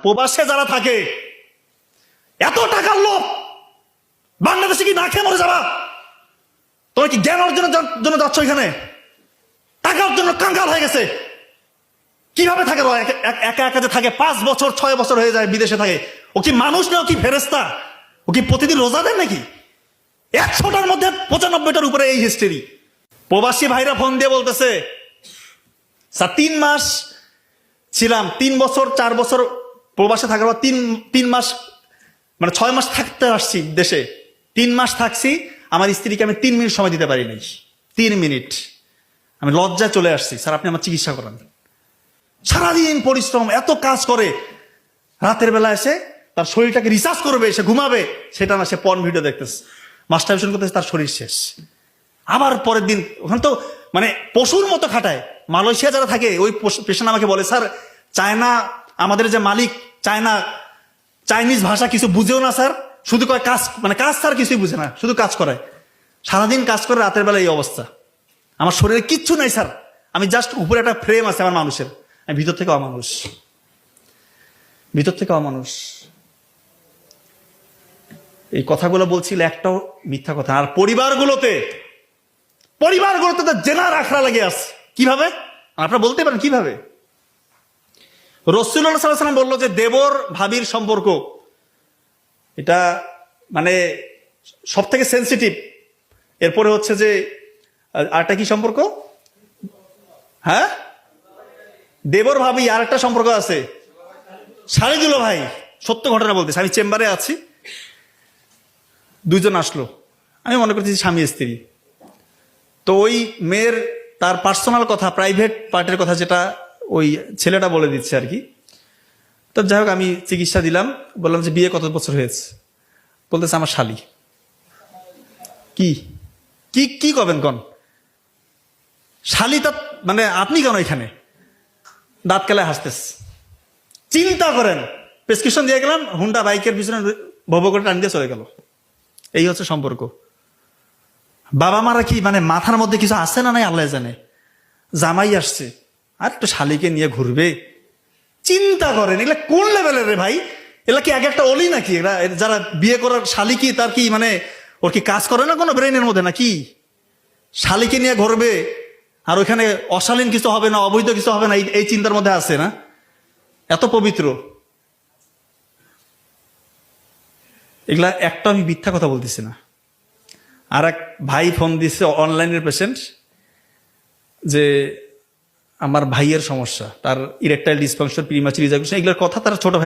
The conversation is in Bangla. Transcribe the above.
প্রবাসে যারা থাকে এত টাকার লোভ, বাংলাদেশে কি না খেয়ে মরে যাবা? তোমরা কি জ্ঞান অর্জনের জন্য যাচ্ছ? এখানে টাকার জন্য কাঙ্গাল হয়ে গেছে। কিভাবে থাকে একা একা যে থাকে 5 বছর 6 বছর হয়ে যায় বিদেশে থাকে। ও কি মানুষ না, ও কি ফেরেস্তা? ও কি প্রতিদিন রোজা দেন নাকি? 100টার মধ্যে 95টার উপরে এই হিস্ট্রি। প্রবাসী ভাইরা ফোন দিয়ে বলতেছে, স্যার 3 মাস ছিলাম, 3 বছর 4 বছর প্রবাসে থাকার পর 3 মাস মানে 6 মাস থাকতে আসছি দেশে। 3 মাস থাকছি, আমার স্ত্রীকে আমি 3 মিনিট সময় দিতে পারি নাই। 3 মিনিট আমি লজ্জায় চলে আসছি। স্যার আপনি আমার চিকিৎসা করান। সারাদিন পরিশ্রম, এত কাজ করে, রাতের বেলা এসে তার শরীরটাকে রিসার্চ করবে, সে ঘুমাবে, সেটা না, সে পর্ন ভিডিও দেখতেছে, মাস্টারবেশন করতেছে, তার শরীর শেষ। আবার পরের দিন ওখানে তো মানে পশুর মতো খাটায়। মালয়েশিয়া যারা থাকে ওই পেশেন্ট আমাকে বলে, স্যার চায়না আমাদের যে মালিক চাইনিজ ভাষা কিছু বুঝেও না স্যার, শুধু কয় কাজ, মানে কাজ স্যার কিছুই বুঝে না, শুধু কাজ করায়, সারাদিন কাজ করে, রাতের বেলা এই অবস্থা। আমার শরীরে কিচ্ছু নাই স্যার, আমি জাস্ট উপরে একটা ফ্রেম আছে আমার মানুষের, আমি ভিতর থেকে অমানুষ, ভিতর থেকে অমানুষ। এই কথাগুলো বলছিল, একটাও মিথ্যা কথা। আর পরিবারগুলোতে তো জেনার আখড়া লেগে আছে। কিভাবে আপনারা বলতে পারেন? কিভাবে? রাসূলুল্লাহ সাল্লাল্লাহু আলাইহি ওয়াসাল্লাম বললো যে দেবর ভাবির সম্পর্ক এটা মানে সব থেকে সেন্সিটিভ। এরপরে হচ্ছে যে আরেকটা কি সম্পর্ক? হ্যাঁ, দেবর ভাবি আর একটা সম্পর্ক আছে, শালী দুলো ভাই। সত্য ঘটনা বলতেছে, আমি চেম্বারে আছি, 2 জন আসলো, আমি মনে করছি স্বামী স্ত্রী। তো ওই মেয়ের তার পার্সোনাল কথা, প্রাইভেট পার্টের কথা যেটা ওই ছেলেটা বলে দিচ্ছে আর কি। তো যাই হোক, আমি চিকিৎসা দিলাম, বললাম যে বিয়ে কত বছর হয়েছে? বলতেছে আমার শালী। কি কি কি করবেন কন? শালী তা মানে আপনি কেন এখানে? দাঁত কেলায় হাসতেছে। চিন্তা করেন, প্রেসক্রিপশন দিয়ে গেলাম, হুন্ডা বাইকের পিছনে ভব করে টান দিয়ে চলে গেল। এই হচ্ছে সম্পর্ক। বাবা মারা কি মানে মাথার মধ্যে কিছু আসে না নাই আল্লাহ জানে। জামাই আসছে আর একটু শালীকে নিয়ে ঘুরবে, চিন্তা করেন এগুলা কোন লেভেলের রে ভাই? এগুলা কি এক একটা অলি নাকি? এরা যারা বিয়ে করার শালী কি তার কি মানে ওর কি কাজ করে না কোনো ব্রেনের মধ্যে নাকি? শালীকে নিয়ে ঘুরবে আর ওইখানে অশালীন কিছু হবে না, অবৈধ কিছু হবে না, এই চিন্তার মধ্যে আছে না? এত পবিত্র। এগুলা একটা আমি মিথ্যা কথা বলতেছি না। আর এক ভাই ফোন দিচ্ছে, অনলাইনের পেশেন্ট, যে আমার ভাইয়ের সমস্যা, তার ইরেকটাইল ডিসফাংশন, প্রিম্যাচুর ইজাকুলেশন, এগুলোর কথা তার ছোট ভাই